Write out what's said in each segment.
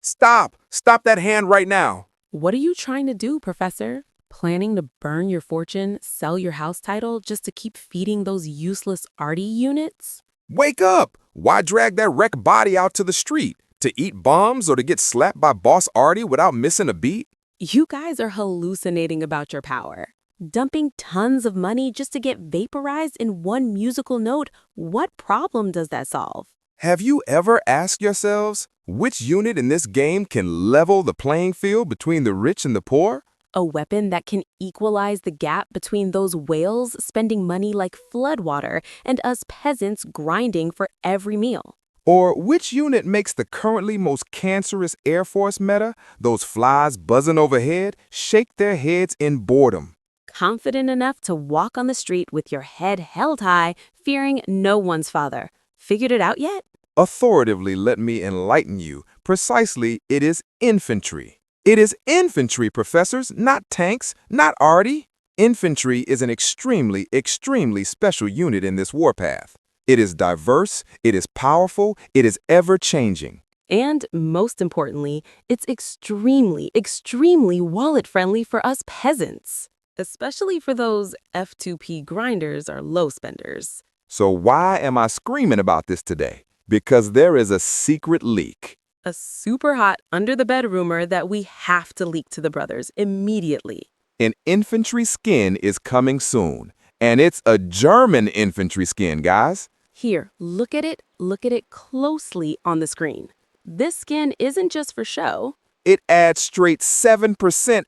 Stop! Stop that hand right now! What are you trying to do, Professor? Planning to burn your fortune, sell your house title just to keep feeding those useless Arty units? Wake up! Why drag that wrecked body out to the street? To eat bombs or to get slapped by Boss Arty without missing a beat? You guys are hallucinating about your power. Dumping tons of money just to get vaporized in one musical note, what problem does that solve? Have you ever asked yourselves, which unit in this game can level the playing field between the rich and the poor? A weapon that can equalize the gap between those whales spending money like floodwater and us peasants grinding for every meal. Or which unit makes the currently most cancerous Air Force meta, those flies buzzing overhead, shake their heads in boredom? Confident enough to walk on the street with your head held high, fearing no one's father. Figured it out yet? Authoritatively, let me enlighten you. Precisely, it is infantry. It is infantry, professors, not tanks, not Arty. Infantry is an extremely special unit in this warpath. It is diverse, it is powerful, it is ever-changing. And most importantly, it's extremely wallet-friendly for us peasants. Especially for those F2P grinders or low spenders. So why am I screaming about this today? Because there is a secret leak. A super hot under-the-bed rumor that we have to leak to the brothers immediately. An infantry skin is coming soon. And it's a German infantry skin, guys. Here, look at it closely on the screen. This skin isn't just for show. It adds straight 7%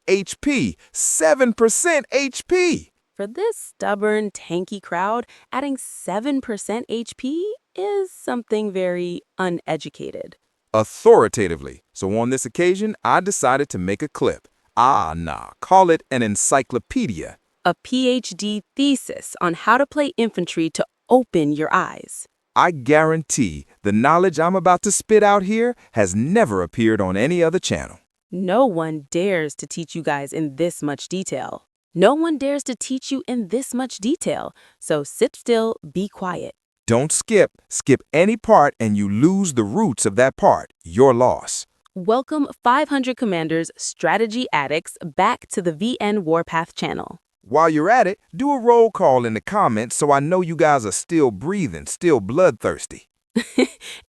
HP. 7% HP! For this stubborn, tanky crowd, adding 7% HP is something very uneducated. Authoritatively. So on this occasion, I decided to make a clip. Call it an encyclopedia. A PhD thesis on how to play infantry to open your eyes. I guarantee the knowledge I'm about to spit out here has never appeared on any other channel. No one dares to teach you guys in this much detail. No one dares to teach you in this much detail. So sit still, be quiet. Don't skip. Skip any part and you lose the roots of that part. Your loss. Welcome 500 Commanders, Strategy Addicts, back to the VN Warpath channel. While you're at it, do a roll call in the comments so I know you guys are still breathing, still bloodthirsty.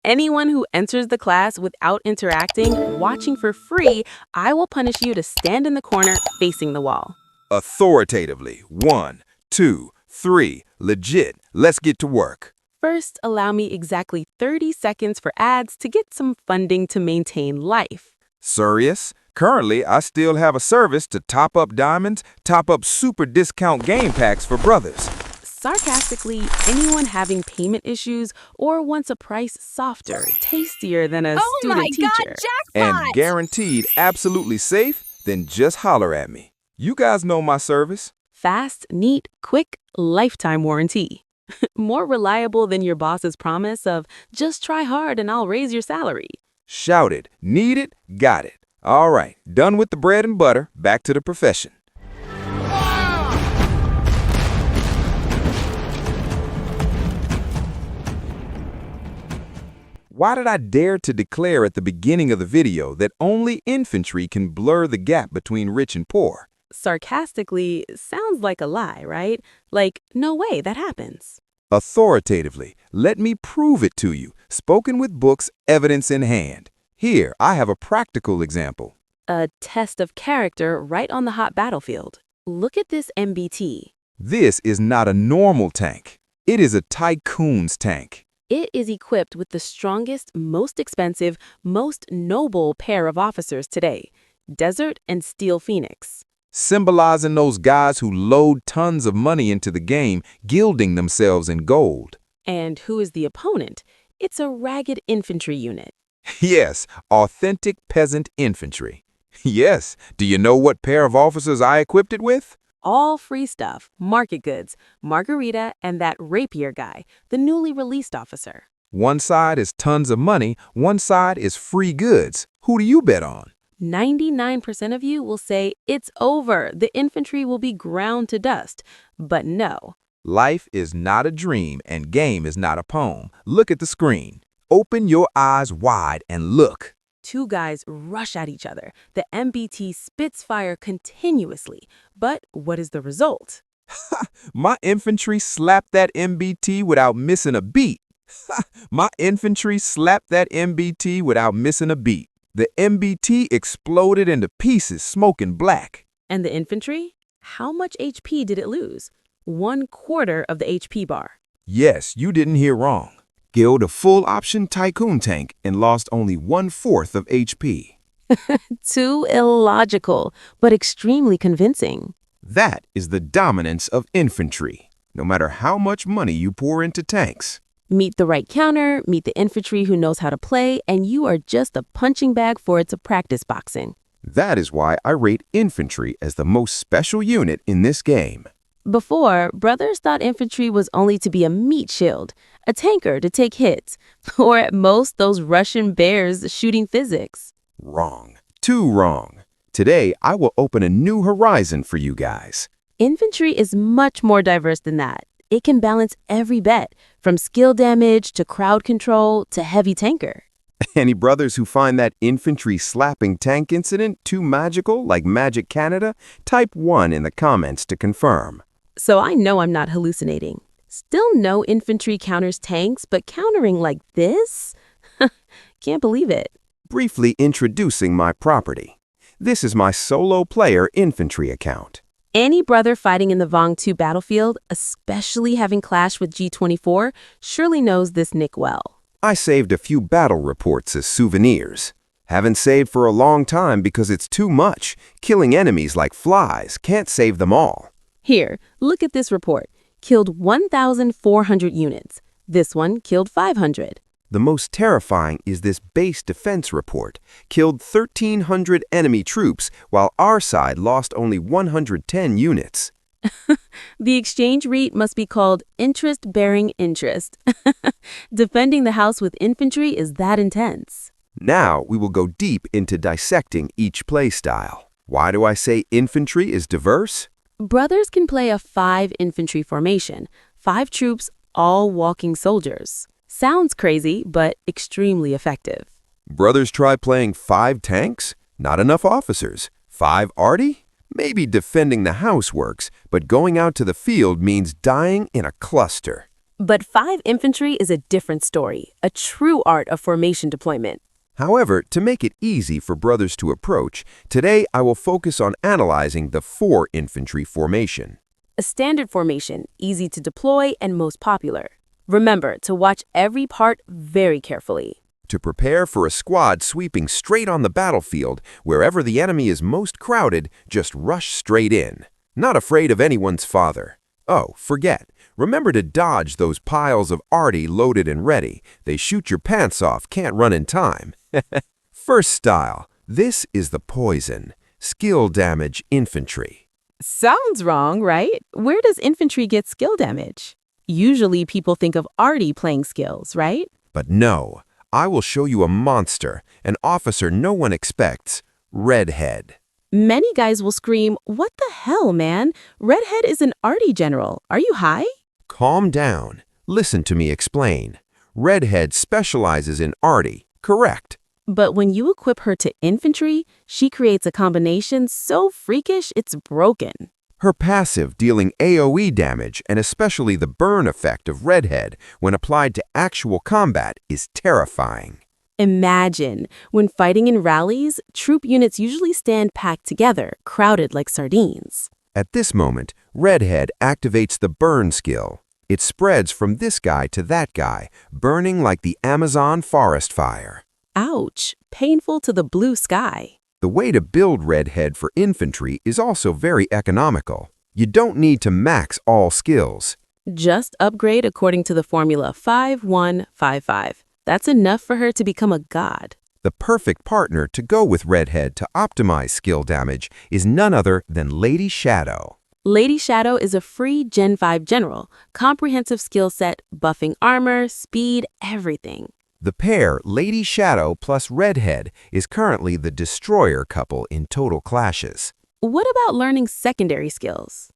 Anyone who enters the class without interacting, watching for free, I will punish you to stand in the corner facing the wall. Authoritatively. 1, 2, 3. Legit. Let's get to work. First, allow me exactly 30 seconds for ads to get some funding to maintain life. Serious? Currently, I still have a service to top up diamonds, top up super discount game packs for brothers. Sarcastically, anyone having payment issues or wants a price softer, tastier than a student teacher. Oh my God, jackpot! And guaranteed absolutely safe, then just holler at me. You guys know my service. Fast, neat, quick, lifetime warranty. More reliable than your boss's promise of just try hard and I'll raise your salary. Shout it, need it, got it. All right, done with the bread and butter, back to the profession. Why did I dare to declare at the beginning of the video that only infantry can blur the gap between rich and poor? Sarcastically, sounds like a lie, right? Like, no way that happens. Authoritatively, let me prove it to you, spoken with books, evidence in hand. Here, I have a practical example. A test of character right on the hot battlefield. Look at this MBT. This is not a normal tank. It is a tycoon's tank. It is equipped with the strongest, most expensive, most noble pair of officers today, Desert and Steel Phoenix. Symbolizing those guys who load tons of money into the game, gilding themselves in gold. And who is the opponent? It's a ragged infantry unit. Yes, authentic peasant infantry. Yes, do you know what pair of officers I equipped it with? All free stuff, market goods, margarita, and that rapier guy, the newly released officer. One side is tons of money, one side is free goods. Who do you bet on? 99% of you will say it's over, the infantry will be ground to dust. But no. Life is not a dream and game is not a poem. Look at the screen. Open your eyes wide and look. Two guys rush at each other. The MBT spits fire continuously. But what is the result? My infantry slapped that MBT without missing a beat. My infantry slapped that MBT without missing a beat. The MBT exploded into pieces, smoking black. And the infantry? How much HP did it lose? 1/4 of the HP bar. Yes, you didn't hear wrong. Killed a full-option Tycoon tank and lost only 1/4 of HP. Too illogical, but extremely convincing. That is the dominance of infantry, no matter how much money you pour into tanks. Meet the right counter, meet the infantry who knows how to play, and you are just a punching bag for it to practice boxing. That is why I rate infantry as the most special unit in this game. Before, brothers thought infantry was only to be a meat shield, a tanker to take hits, or at most those Russian bears shooting physics. Wrong. Too wrong. Today, I will open a new horizon for you guys. Infantry is much more diverse than that. It can balance every bet, from skill damage to crowd control to heavy tanker. Any brothers who find that infantry slapping tank incident too magical, like Magic Canada, type 1 in the comments to confirm. So I know I'm not hallucinating. Still no infantry counters tanks, but countering like this? Can't believe it. Briefly introducing my property. This is my solo player infantry account. Any brother fighting in the Vong 2 battlefield, especially having clashed with G24, surely knows this nick well. I saved a few battle reports as souvenirs. Haven't saved for a long time because it's too much. Killing enemies like flies, can't save them all. Here, look at this report. Killed 1,400 units. This one killed 500. The most terrifying is this base defense report. Killed 1,300 enemy troops, while our side lost only 110 units. The exchange rate must be called interest-bearing interest. Defending the house with infantry is that intense. Now we will go deep into dissecting each playstyle. Why do I say infantry is diverse? Brothers can play a 5 infantry formation, 5 troops, all walking soldiers. Sounds crazy, but extremely effective. Brothers try playing 5 tanks? Not enough officers. 5 Arty? Maybe defending the house works, but going out to the field means dying in a cluster. But 5 infantry is a different story, a true art of formation deployment. However, to make it easy for brothers to approach, today I will focus on analyzing the 4 infantry formation. A standard formation, easy to deploy and most popular. Remember to watch every part very carefully. To prepare for a squad sweeping straight on the battlefield, wherever the enemy is most crowded, just rush straight in. Not afraid of anyone's father. Oh, forget. Remember to dodge those piles of Arty loaded and ready. They shoot your pants off, can't run in time. First style. This is the poison. Skill damage infantry. Sounds wrong, right? Where does infantry get skill damage? Usually people think of Arty playing skills, right? But no. I will show you a monster, an officer no one expects, Redhead. Many guys will scream, "What the hell, man? Redhead is an Arty general. Are you high?" Calm down. Listen to me explain. Redhead specializes in Arty, correct? But when you equip her to infantry, she creates a combination so freakish it's broken. Her passive dealing AoE damage and especially the burn effect of Redhead when applied to actual combat is terrifying. Imagine, when fighting in rallies, troop units usually stand packed together, crowded like sardines. At this moment, Redhead activates the burn skill. It spreads from this guy to that guy, burning like the Amazon forest fire. Ouch, painful to the blue sky. The way to build Redhead for infantry is also very economical. You don't need to max all skills. Just upgrade according to the formula 5155. That's enough for her to become a god. The perfect partner to go with Redhead to optimize skill damage is none other than Lady Shadow. Lady Shadow is a free Gen 5 general, comprehensive skill set, buffing armor, speed, everything. The pair Lady Shadow plus Redhead is currently the destroyer couple in total clashes. What about learning secondary skills?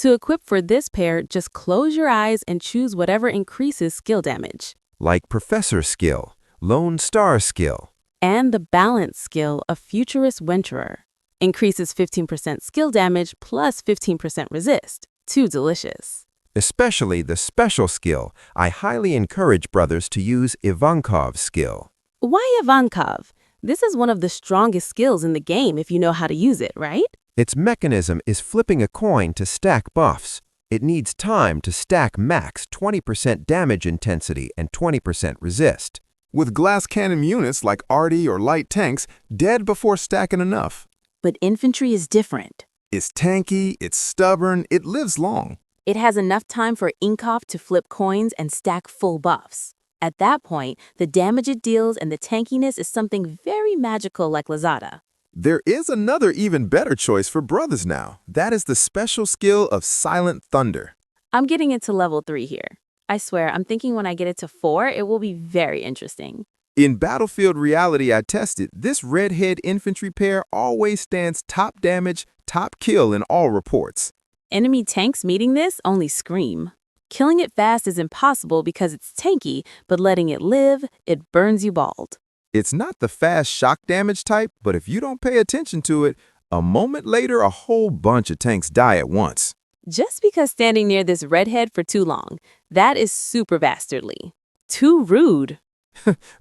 To equip for this pair, just close your eyes and choose whatever increases skill damage. Like Professor skill, Lone Star skill. And the balance skill of Futurist Venturer. Increases 15% skill damage plus 15% resist. Too delicious. Especially the special skill. I highly encourage brothers to use Ivankov's skill. Why Ivankov? This is one of the strongest skills in the game if you know how to use it, right? Its mechanism is flipping a coin to stack buffs. It needs time to stack max 20% damage intensity and 20% resist. With glass cannon units like Arty or light tanks, dead before stacking enough. But infantry is different. It's tanky, it's stubborn, it lives long. It has enough time for Inkov to flip coins and stack full buffs. At that point, the damage it deals and the tankiness is something very magical like Lazada. There is another even better choice for brothers now. That is the special skill of Silent Thunder. I'm getting it to level 3 here. I swear, I'm thinking when I get it to 4, it will be very interesting. In Battlefield Reality I tested, this redhead infantry pair always stands top damage, top kill in all reports. Enemy tanks meeting this only scream. Killing it fast is impossible because it's tanky, but letting it live, it burns you bald. It's not the fast shock damage type, but if you don't pay attention to it, a moment later a whole bunch of tanks die at once. Just because standing near this redhead for too long, that is super bastardly. Too rude.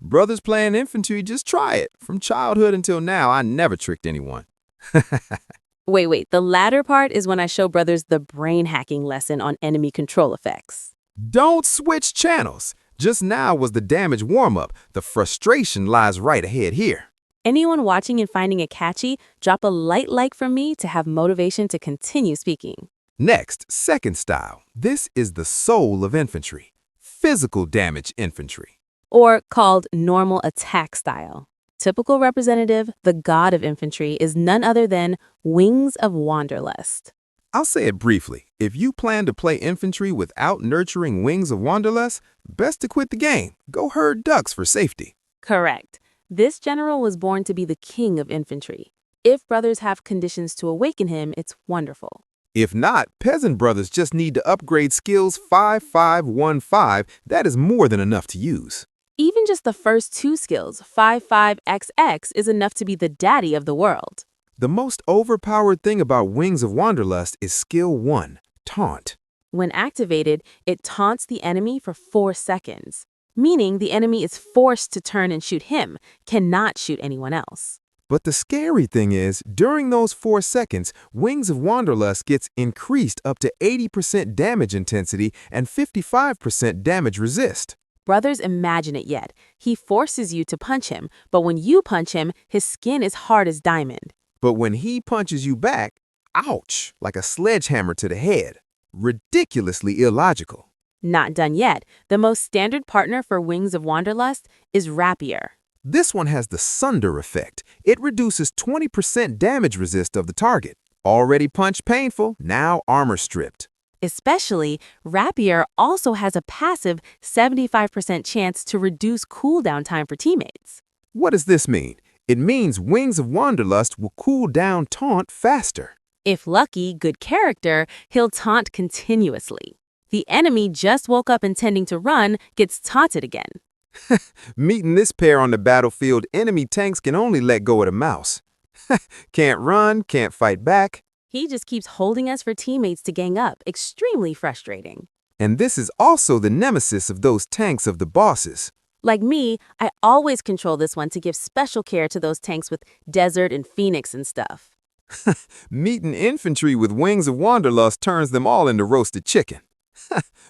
Brothers playing infantry, just try it. From childhood until now, I never tricked anyone. Wait, the latter part is when I show brothers the brain hacking lesson on enemy control effects. Don't switch channels. Just now was the damage warm-up. The frustration lies right ahead here. Anyone watching and finding it catchy, drop a light like from me to have motivation to continue speaking. Next, second style. This is the soul of infantry. Physical damage infantry. Or called normal attack style. Typical representative, the god of infantry, is none other than Wings of Wanderlust. I'll say it briefly. If you plan to play infantry without nurturing Wings of Wanderlust, best to quit the game. Go herd ducks for safety. Correct. This general was born to be the king of infantry. If brothers have conditions to awaken him, it's wonderful. If not, peasant brothers just need to upgrade skills 5515. That is more than enough to use. Even just the first 2 skills, 55XX, is enough to be the daddy of the world. The most overpowered thing about Wings of Wanderlust is skill 1, Taunt. When activated, it taunts the enemy for 4 seconds, meaning the enemy is forced to turn and shoot him, cannot shoot anyone else. But the scary thing is, during those 4 seconds, Wings of Wanderlust gets increased up to 80% damage intensity and 55% damage resist. Brothers, imagine it yet. He forces you to punch him, but when you punch him, his skin is hard as diamond. But when he punches you back, ouch, like a sledgehammer to the head. Ridiculously illogical. Not done yet. The most standard partner for Wings of Wanderlust is Rapier. This one has the Sunder effect. It reduces 20% damage resist of the target. Already punch painful, now armor stripped. Especially, Rapier also has a passive 75% chance to reduce cooldown time for teammates. What does this mean? It means Wings of Wanderlust will cool down taunt faster. If lucky, good character, he'll taunt continuously. The enemy just woke up intending to run, gets taunted again. Meeting this pair on the battlefield, enemy tanks can only let go of the mouse. Can't run, can't fight back. He just keeps holding us for teammates to gang up, extremely frustrating. And this is also the nemesis of those tanks of the bosses. Like me, I always control this one to give special care to those tanks with Desert and Phoenix and stuff. Meeting infantry with Wings of Wanderlust turns them all into roasted chicken.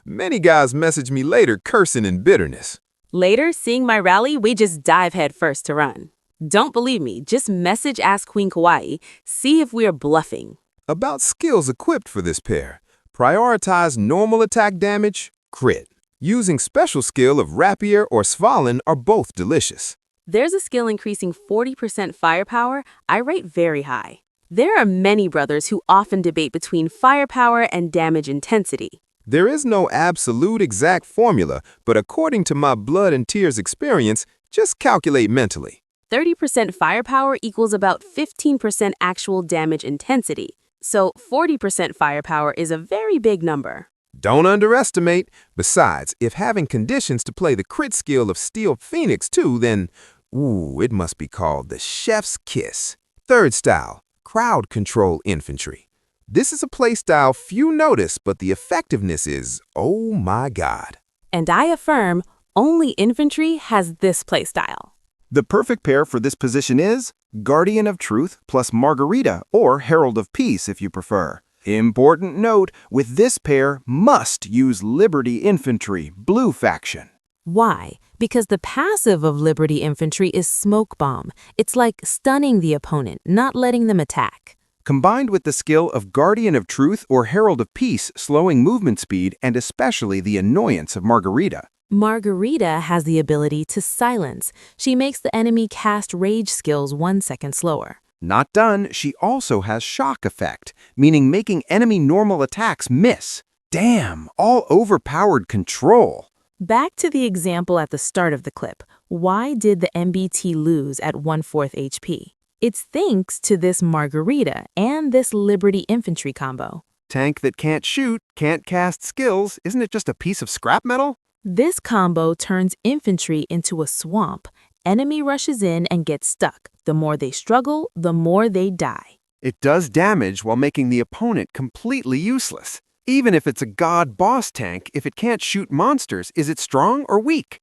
Many guys message me later cursing in bitterness. Later, seeing my rally, we just dive head first to run. Don't believe me, just message Ask Queen Kawaii, see if we are bluffing. About skills equipped for this pair. Prioritize normal attack damage, crit. Using special skill of Rapier or Svalin are both delicious. There's a skill increasing 40% firepower I rate very high. There are many brothers who often debate between firepower and damage intensity. There is no absolute exact formula, but according to my blood and tears experience, just calculate mentally. 30% firepower equals about 15% actual damage intensity. So 40% firepower is a very big number. Don't underestimate. Besides, if having conditions to play the crit skill of Steel Phoenix too, then, ooh, it must be called the Chef's Kiss. Third style, Crowd Control Infantry. This is a playstyle few notice, but the effectiveness is, oh my god. And I affirm, only infantry has this playstyle. The perfect pair for this position is Guardian of Truth plus Margarita or Herald of Peace if you prefer. Important note, with this pair, must use Liberty Infantry, blue faction. Why? Because the passive of Liberty Infantry is Smoke Bomb. It's like stunning the opponent, not letting them attack. Combined with the skill of Guardian of Truth or Herald of Peace, slowing movement speed and especially the annoyance of Margarita. Margarita has the ability to silence. She makes the enemy cast rage skills 1 second slower. Not done, she also has shock effect, meaning making enemy normal attacks miss. Damn, all overpowered control. Back to the example at the start of the clip. Why did the MBT lose at 1/4 HP? It's thanks to this Margarita and this Liberty Infantry combo. Tank that can't shoot, can't cast skills, isn't it just a piece of scrap metal? This combo turns infantry into a swamp. Enemy rushes in and gets stuck. The more they struggle, the more they die. It does damage while making the opponent completely useless. Even if it's a god boss tank, if it can't shoot monsters, is it strong or weak?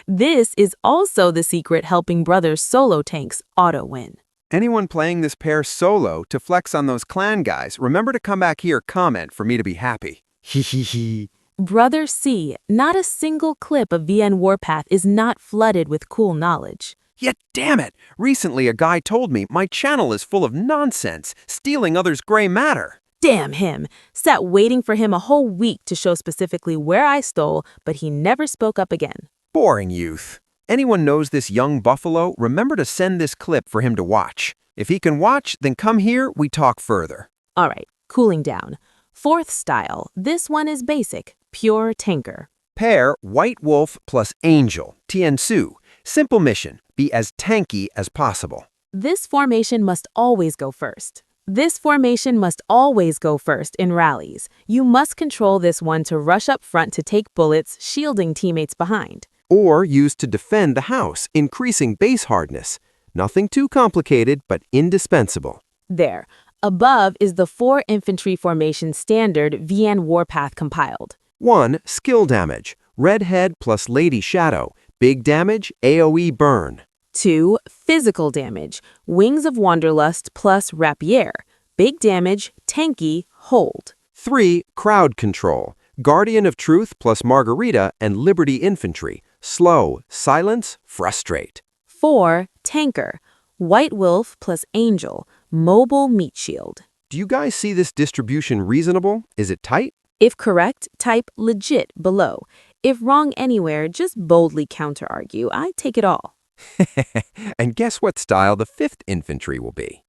This is also the secret helping brothers solo tanks auto-win. Anyone playing this pair solo to flex on those clan guys, remember to come back here comment for me to be happy. Hee. Brother C, not a single clip of VN Warpath is not flooded with cool knowledge. Yet damn it, recently a guy told me my channel is full of nonsense, stealing others' gray matter. Damn him. Sat waiting for him a whole week to show specifically where I stole, but he never spoke up again. Boring youth. Anyone knows this young buffalo, remember to send this clip for him to watch. If he can watch, then come here, we talk further. All right, cooling down. Fourth style, this one is basic, pure tanker. Pair White Wolf plus Angel, Tiansu. Simple mission, be as tanky as possible. This formation must always go first. This formation must always go first in rallies. You must control this one to rush up front to take bullets, shielding teammates behind. Or used to defend the house, increasing base hardness. Nothing too complicated, but indispensable. There. Above is the 4 infantry formation standard VN Warpath compiled. 1. Skill damage. Redhead plus Lady Shadow. Big damage, AoE burn. 2. Physical damage. Wings of Wanderlust plus Rapier. Big damage, tanky, hold. 3. Crowd control. Guardian of Truth plus Margarita and Liberty Infantry. Slow, silence, frustrate. 4. Tanker. White Wolf plus Angel. Mobile meat shield. Do you guys see this distribution reasonable? Is it tight? If correct, type legit below. If wrong anywhere, just boldly counter-argue. I take it all. And guess what style the 5th infantry will be?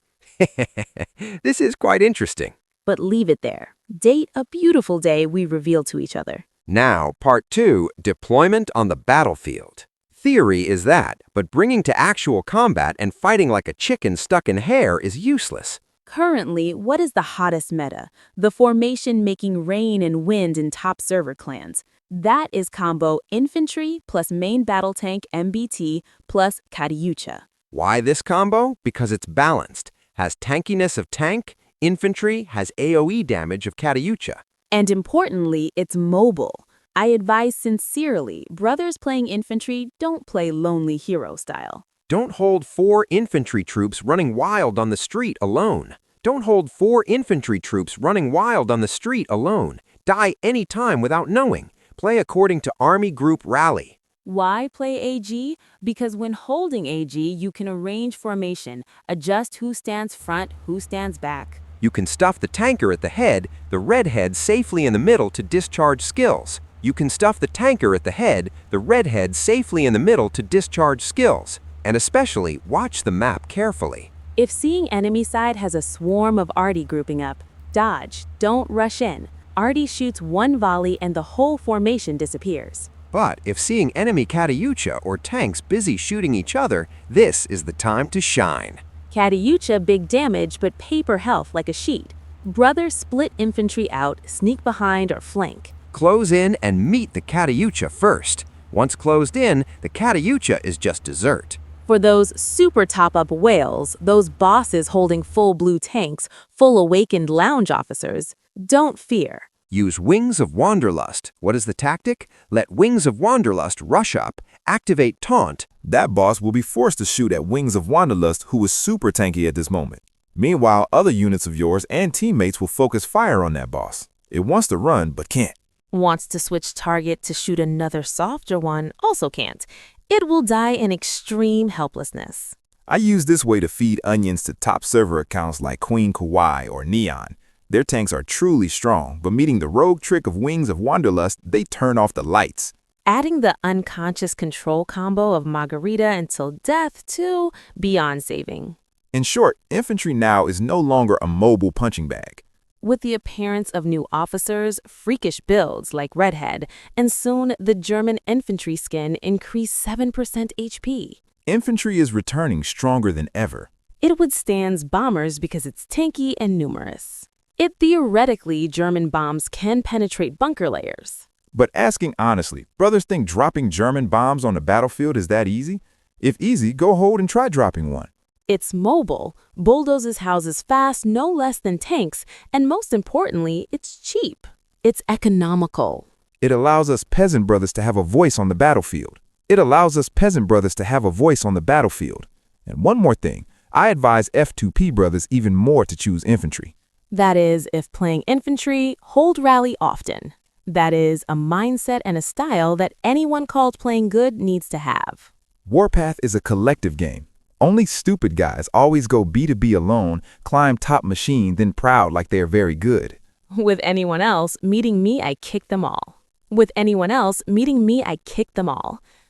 This is quite interesting. But leave it there. Date a beautiful day we reveal to each other. Now, part 2, deployment on the battlefield. Theory is that, but bringing to actual combat and fighting like a chicken stuck in hair is useless. Currently, what is the hottest meta? The formation making rain and wind in top server clans. That is combo infantry plus main battle tank MBT plus Katyusha. Why this combo? Because it's balanced. Has tankiness of tank, infantry has AoE damage of Katyusha. And importantly, it's mobile. I advise sincerely, brothers playing infantry don't play lonely hero style. Don't hold 4 infantry troops running wild on the street alone. Don't hold 4 infantry troops running wild on the street alone. Die any time without knowing. Play according to Army Group Rally. Why play AG? Because when holding AG, you can arrange formation, adjust who stands front, who stands back. You can stuff the tanker at the head, the redhead safely in the middle to discharge skills. You can stuff the tanker at the head, the redhead safely in the middle to discharge skills. And especially, watch the map carefully. If seeing enemy side has a swarm of Arty grouping up, dodge, don't rush in. Arty shoots 1 volley and the whole formation disappears. But if seeing enemy Katyusha or tanks busy shooting each other, this is the time to shine. Katyusha big damage but paper health like a sheet. Brothers split infantry out, sneak behind, or flank. Close in and meet the Katayucha first. Once closed in, the Katayucha is just dessert. For those super top-up whales, those bosses holding full blue tanks, full awakened lounge officers, don't fear. Use Wings of Wanderlust. What is the tactic? Let Wings of Wanderlust rush up, activate Taunt. That boss will be forced to shoot at Wings of Wanderlust, who is super tanky at this moment. Meanwhile, other units of yours and teammates will focus fire on that boss. It wants to run, but can't. Wants to switch target to shoot another softer one, also can't. It will die in extreme helplessness. I use this way to feed onions to top server accounts like Queen Kawaii or Neon. Their tanks are truly strong, but meeting the rogue trick of Wings of Wanderlust, they turn off the lights. Adding the unconscious control combo of Margarita until death, too, beyond saving. In short, Infantry NOW is no longer a mobile punching bag. With the appearance of new officers, freakish builds like Redhead, and soon the German infantry skin increased 7% HP. Infantry is returning stronger than ever. It withstands bombers because it's tanky and numerous. Theoretically, German bombs can penetrate bunker layers. But asking honestly, brothers think dropping German bombs on the battlefield is that easy? If easy, go hold and try dropping one. It's mobile, bulldozes houses fast, no less than tanks, and most importantly, it's cheap. It's economical. It allows us peasant brothers to have a voice on the battlefield. And one more thing, I advise F2P brothers even more to choose infantry. That is, if playing infantry, hold rally often. That is, a mindset and a style that anyone called playing good needs to have. Warpath is a collective game. Only stupid guys always go B2B alone, climb top machine, then proud like they are very good. With anyone else meeting me, I kick them all.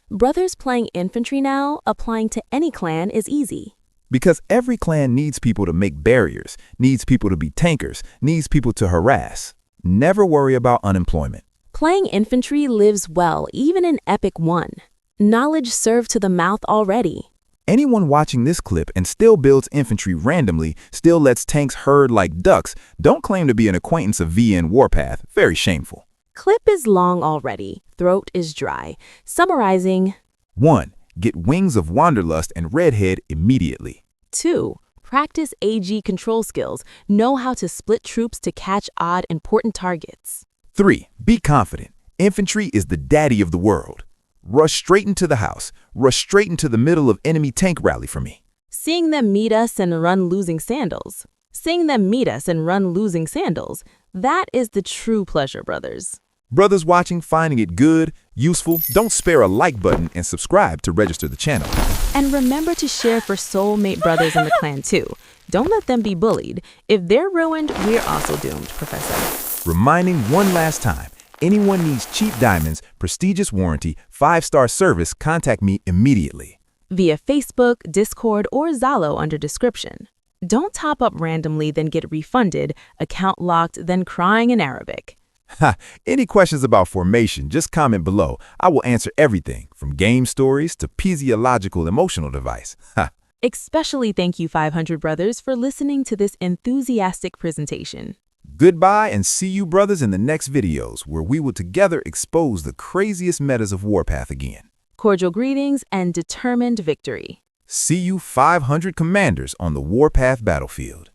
Brothers playing infantry now, applying to any clan is easy. Because every clan needs people to make barriers, needs people to be tankers, needs people to harass. Never worry about unemployment. Playing infantry lives well, even in Epic 1. Knowledge served to the mouth already. Anyone watching this clip and still builds infantry randomly, still lets tanks herd like ducks, don't claim to be an acquaintance of VN Warpath. Very shameful. Clip is long already. Throat is dry. Summarizing. 1. Get Wings of Wanderlust and Redhead immediately. 2. Practice AG control skills. Know how to split troops to catch odd important targets. 3. Be confident. Infantry is the daddy of the world. Rush straight into the house. Rush straight into the middle of enemy tank rally for me. Seeing them meet us and run losing sandals. That is the true pleasure, brothers. Brothers watching, finding it good, useful, don't spare a like button and subscribe to register the channel. And remember to share for soulmate brothers in the clan too. Don't let them be bullied. If they're ruined, we're also doomed, Professor. Reminding one last time, anyone needs cheap diamonds, prestigious warranty, 5-star service, contact me immediately. Via Facebook, Discord, or Zalo under description. Don't top up randomly, then get refunded, account locked, then crying in Arabic. Any questions about formation, just comment below. I will answer everything, from game stories to physiological emotional device. Especially thank you 500 brothers for listening to this enthusiastic presentation. Goodbye and see you brothers in the next videos where we will together expose the craziest metas of Warpath again. Cordial greetings and determined victory. See you 500 commanders on the Warpath battlefield.